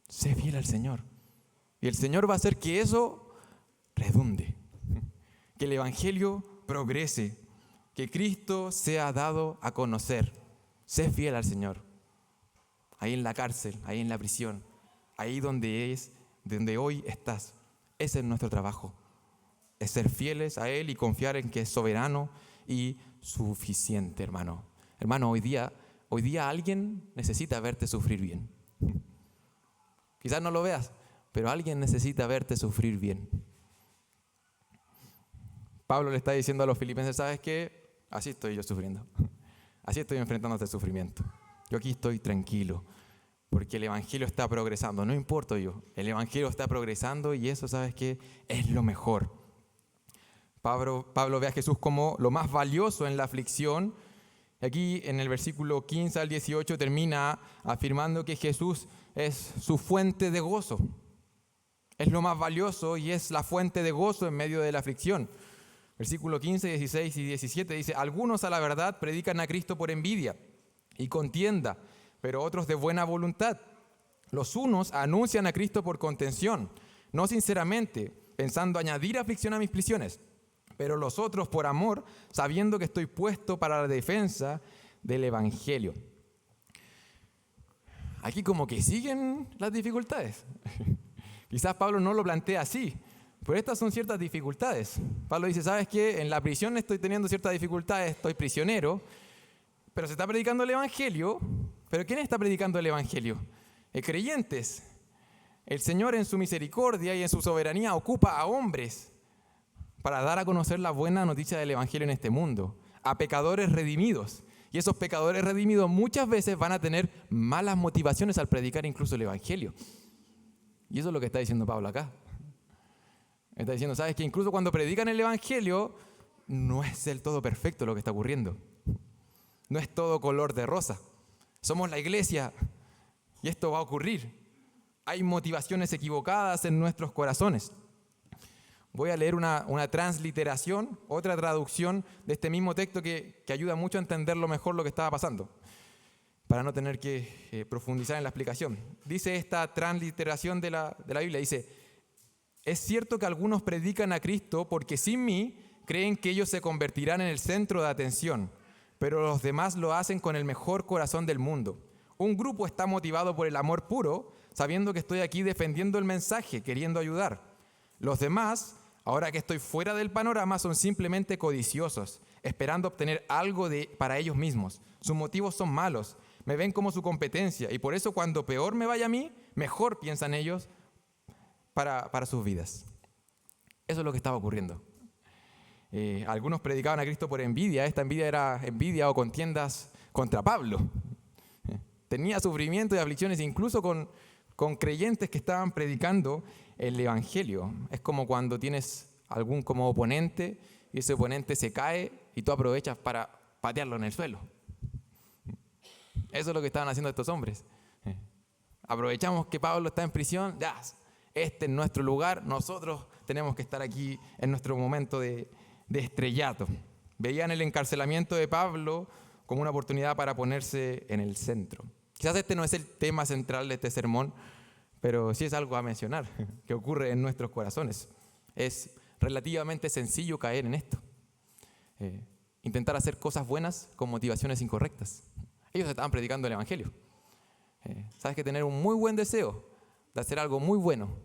Sé fiel al Señor. Y el Señor va a hacer que eso redunde. Que el Evangelio progrese. Que Cristo sea dado a conocer. Sé fiel al Señor. Ahí en la cárcel, ahí en la prisión, ahí donde hoy estás. Ese es nuestro trabajo. Es ser fieles a Él y confiar en que es soberano y suficiente, hermano. Hermano, hoy día alguien necesita verte sufrir bien. Quizás no lo veas, pero alguien necesita verte sufrir bien. Pablo le está diciendo a los filipenses, ¿sabes qué? Así estoy yo sufriendo. Así estoy enfrentando este sufrimiento. Yo aquí estoy tranquilo, porque el Evangelio está progresando. No importa yo, el Evangelio está progresando y eso, ¿sabes qué? Es lo mejor. Pablo ve a Jesús como lo más valioso en la aflicción. Aquí en el versículo 15 al 18 termina afirmando que Jesús es su fuente de gozo. Es lo más valioso y es la fuente de gozo en medio de la aflicción. Versículo 15, 16 y 17 dice, algunos a la verdad predican a Cristo por envidia y contienda, pero otros de buena voluntad. Los unos anuncian a Cristo por contención, no sinceramente, pensando añadir aflicción a mis prisiones, pero los otros por amor, sabiendo que estoy puesto para la defensa del Evangelio. Aquí como que siguen las dificultades. Quizás Pablo no lo plantea así, pero estas son ciertas dificultades. Pablo dice, ¿sabes qué? En la prisión estoy teniendo ciertas dificultades, estoy prisionero, pero se está predicando el Evangelio. ¿Pero quién está predicando el Evangelio? Creyentes. El Señor en su misericordia y en su soberanía ocupa a hombres para dar a conocer la buena noticia del Evangelio en este mundo, a pecadores redimidos. Y esos pecadores redimidos muchas veces van a tener malas motivaciones al predicar incluso el Evangelio. Y eso es lo que está diciendo Pablo acá. Está diciendo, ¿sabes qué? Incluso cuando predican el Evangelio, no es del todo perfecto lo que está ocurriendo. No es todo color de rosa. Somos la iglesia y esto va a ocurrir. Hay motivaciones equivocadas en nuestros corazones. Voy a leer una transliteración, otra traducción de este mismo texto que ayuda mucho a entenderlo mejor lo que estaba pasando, para no tener que profundizar en la explicación. Dice esta transliteración de la Biblia, dice, es cierto que algunos predican a Cristo porque sin mí creen que ellos se convertirán en el centro de atención, pero los demás lo hacen con el mejor corazón del mundo. Un grupo está motivado por el amor puro, sabiendo que estoy aquí defendiendo el mensaje, queriendo ayudar. Los demás, ahora que estoy fuera del panorama, son simplemente codiciosos, esperando obtener algo para ellos mismos. Sus motivos son malos, me ven como su competencia, y por eso cuando peor me vaya a mí, mejor piensan ellos para sus vidas. Eso es lo que estaba ocurriendo. Algunos predicaban a Cristo por envidia. Esta envidia era envidia o contiendas contra Pablo. Tenía sufrimiento y aflicciones incluso con creyentes que estaban predicando el Evangelio. Es como cuando tienes algún como oponente y ese oponente se cae y tú aprovechas para patearlo en el suelo. Eso es lo que estaban haciendo estos hombres. Aprovechamos que Pablo está en prisión, ya, este es nuestro lugar, nosotros tenemos que estar aquí en nuestro momento de estrellato. Veían el encarcelamiento de Pablo como una oportunidad para ponerse en el centro. Quizás este no es el tema central de este sermón, pero sí es algo a mencionar, que ocurre en nuestros corazones. Es relativamente sencillo caer en esto. Intentar hacer cosas buenas con motivaciones incorrectas. Ellos estaban predicando el Evangelio. Sabes que tener un muy buen deseo de hacer algo muy bueno,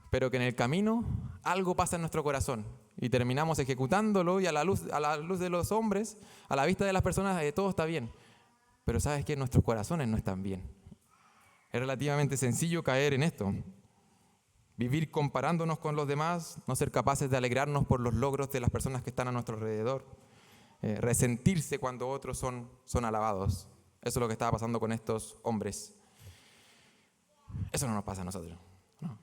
pero que en el camino algo pasa en nuestro corazón y terminamos ejecutándolo y a la luz de los hombres, a la vista de las personas, todo está bien. Pero sabes que nuestros corazones no están bien. Es relativamente sencillo caer en esto. Vivir comparándonos con los demás, no ser capaces de alegrarnos por los logros de las personas que están a nuestro alrededor, resentirse cuando otros son alabados. Eso es lo que estaba pasando con estos hombres. Eso no nos pasa a nosotros. No.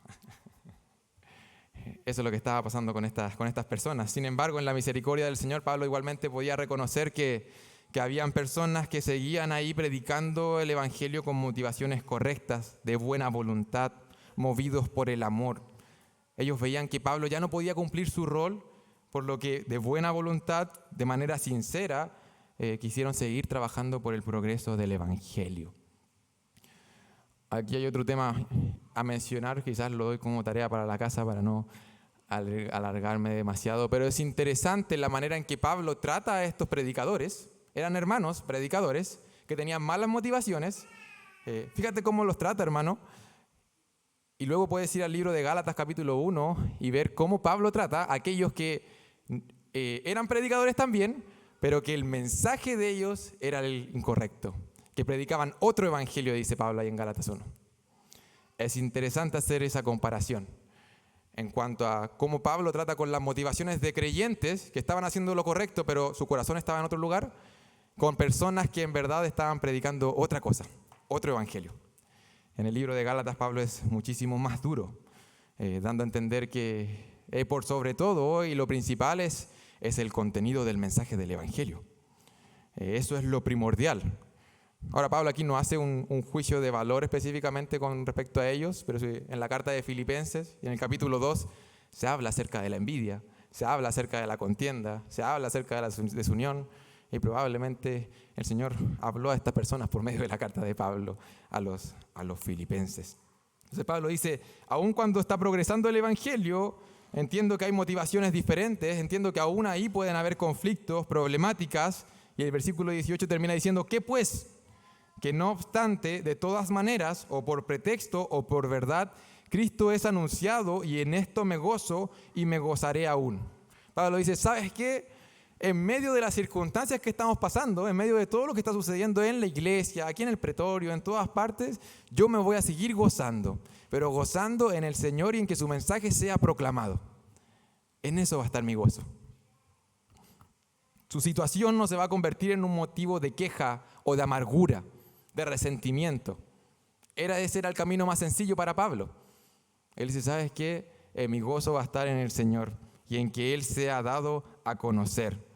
Eso es lo que estaba pasando con estas personas. Sin embargo, en la misericordia del Señor, Pablo igualmente podía reconocer que habían personas que seguían ahí predicando el Evangelio con motivaciones correctas, de buena voluntad, movidos por el amor. Ellos veían que Pablo ya no podía cumplir su rol, por lo que de buena voluntad, de manera sincera, quisieron seguir trabajando por el progreso del Evangelio. Aquí hay otro tema a mencionar, quizás lo doy como tarea para la casa para no alargarme demasiado, pero es interesante la manera en que Pablo trata a estos predicadores. Eran hermanos predicadores que tenían malas motivaciones. Fíjate cómo los trata, hermano. Y luego puedes ir al libro de Gálatas capítulo 1 y ver cómo Pablo trata a aquellos que eran predicadores también, pero que el mensaje de ellos era el incorrecto, que predicaban otro evangelio, dice Pablo ahí en Gálatas 1. Es interesante hacer esa comparación en cuanto a cómo Pablo trata con las motivaciones de creyentes que estaban haciendo lo correcto, pero su corazón estaba en otro lugar, con personas que en verdad estaban predicando otra cosa, otro evangelio. En el libro de Gálatas, Pablo es muchísimo más duro, dando a entender que por sobre todo, y lo principal es el contenido del mensaje del evangelio. Eso es lo primordial. Ahora, Pablo aquí no hace un juicio de valor específicamente con respecto a ellos, pero en la carta de Filipenses, y en el capítulo 2, se habla acerca de la envidia, se habla acerca de la contienda, se habla acerca de la desunión, y probablemente el Señor habló a estas personas por medio de la carta de Pablo a los filipenses. Entonces Pablo dice, aun cuando está progresando el evangelio, entiendo que hay motivaciones diferentes, entiendo que aún ahí pueden haber conflictos, problemáticas, y el versículo 18 termina diciendo, ¿qué pues? Que no obstante, de todas maneras, o por pretexto o por verdad, Cristo es anunciado y en esto me gozo y me gozaré aún. Pablo dice, ¿sabes qué? En medio de las circunstancias que estamos pasando, en medio de todo lo que está sucediendo en la iglesia, aquí en el pretorio, en todas partes, yo me voy a seguir gozando, pero gozando en el Señor y en que su mensaje sea proclamado. En eso va a estar mi gozo. Su situación no se va a convertir en un motivo de queja o de amargura, de resentimiento. Ese era el camino más sencillo para Pablo. Él dice, ¿sabes qué? Mi gozo va a estar en el Señor y en que Él sea dado a conocer.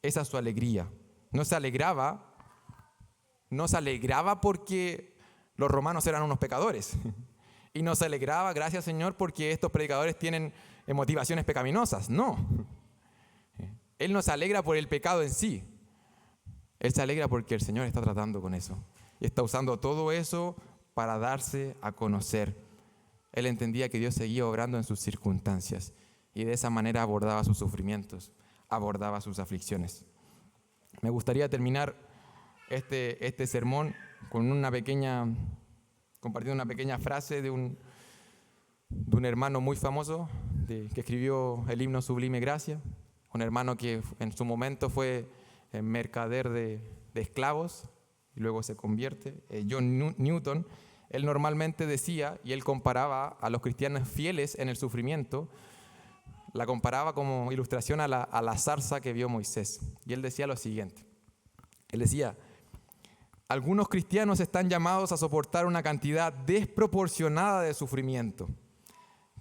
Esa es su alegría. No se alegraba porque los romanos eran unos pecadores. Y no se alegraba, gracias Señor, porque estos predicadores tienen motivaciones pecaminosas. No. Él no se alegra por el pecado en sí. Él se alegra porque el Señor está tratando con eso. Y está usando todo eso para darse a conocer. Él entendía que Dios seguía obrando en sus circunstancias. Y de esa manera abordaba sus sufrimientos, abordaba sus aflicciones. Me gustaría terminar este sermón con compartiendo una pequeña frase de un hermano muy famoso que escribió el himno Sublime Gracia. Un hermano que en su momento fue mercader de esclavos y luego se convierte. John Newton, él normalmente decía, y él comparaba a los cristianos fieles en el sufrimiento, la comparaba como ilustración a la zarza que vio Moisés. Y él decía lo siguiente. Él decía, algunos cristianos están llamados a soportar una cantidad desproporcionada de sufrimiento.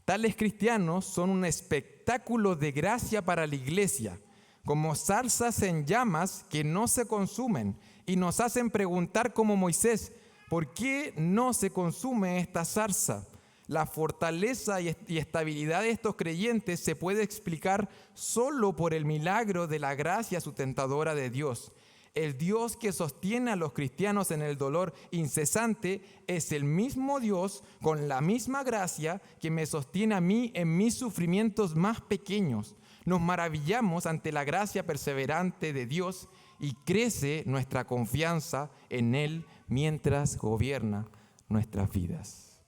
Tales cristianos son un espectáculo de gracia para la iglesia, como zarzas en llamas que no se consumen y nos hacen preguntar como Moisés, ¿por qué no se consume esta zarza? La fortaleza y estabilidad de estos creyentes se puede explicar solo por el milagro de la gracia sustentadora de Dios. El Dios que sostiene a los cristianos en el dolor incesante es el mismo Dios con la misma gracia que me sostiene a mí en mis sufrimientos más pequeños. Nos maravillamos ante la gracia perseverante de Dios y crece nuestra confianza en Él mientras gobierna nuestras vidas.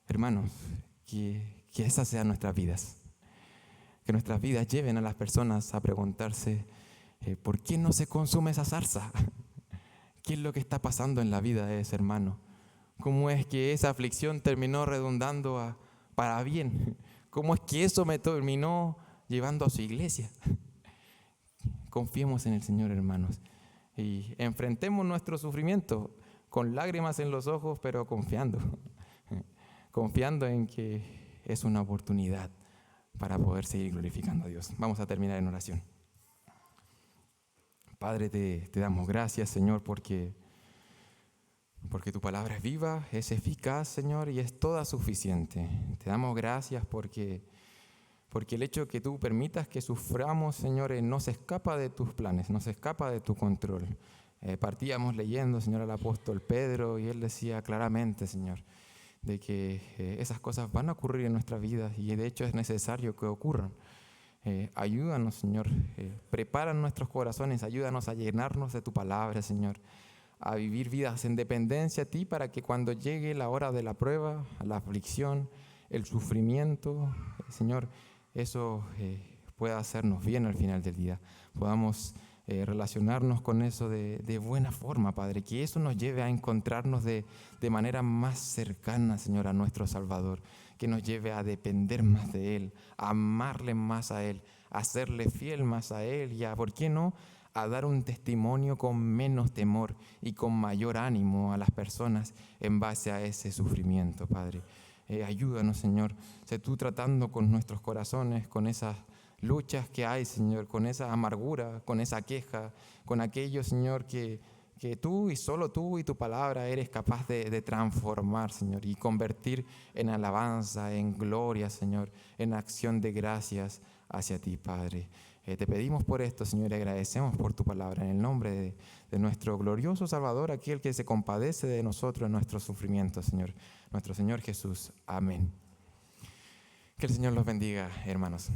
Hermanos, que esas sean nuestras vidas. Que nuestras vidas lleven a las personas a preguntarse, ¿por qué no se consume esa zarza? ¿Qué es lo que está pasando en la vida de ese hermano? ¿Cómo es que esa aflicción terminó redundando para bien? ¿Cómo es que eso me terminó llevando a su iglesia? Confiemos en el Señor, hermanos, y enfrentemos nuestro sufrimiento con lágrimas en los ojos, pero confiando en que es una oportunidad para poder seguir glorificando a Dios. Vamos a terminar en oración. Padre, te damos gracias, Señor, porque tu palabra es viva, es eficaz, Señor, y es toda suficiente. Te damos gracias porque el hecho de que tú permitas que suframos, Señor, no se escapa de tus planes, no se escapa de tu control. Partíamos leyendo, Señor, al apóstol Pedro, y él decía claramente, Señor, de que esas cosas van a ocurrir en nuestras vidas y de hecho es necesario que ocurran. Ayúdanos, Señor, prepara nuestros corazones, ayúdanos a llenarnos de tu palabra, Señor, a vivir vidas en dependencia a ti para que cuando llegue la hora de la prueba, la aflicción, el sufrimiento, Señor, eso pueda hacernos bien al final del día. Podamos relacionarnos con eso de buena forma, Padre, que eso nos lleve a encontrarnos de manera más cercana, Señor, a nuestro Salvador, que nos lleve a depender más de Él, a amarle más a Él, a serle fiel más a Él y ¿por qué no?, a dar un testimonio con menos temor y con mayor ánimo a las personas en base a ese sufrimiento, Padre. Ayúdanos, Señor, sé tú tratando con nuestros corazones, con esas luchas que hay, Señor, con esa amargura, con esa queja, con aquello, Señor, que tú y solo tú y tu palabra eres capaz de transformar, Señor, y convertir en alabanza, en gloria, Señor, en acción de gracias hacia ti, Padre. Te pedimos por esto, Señor, y agradecemos por tu palabra, en el nombre de nuestro glorioso Salvador, aquel que se compadece de nosotros en nuestros sufrimientos, Señor, nuestro Señor Jesús. Amén. Que el Señor los bendiga, hermanos.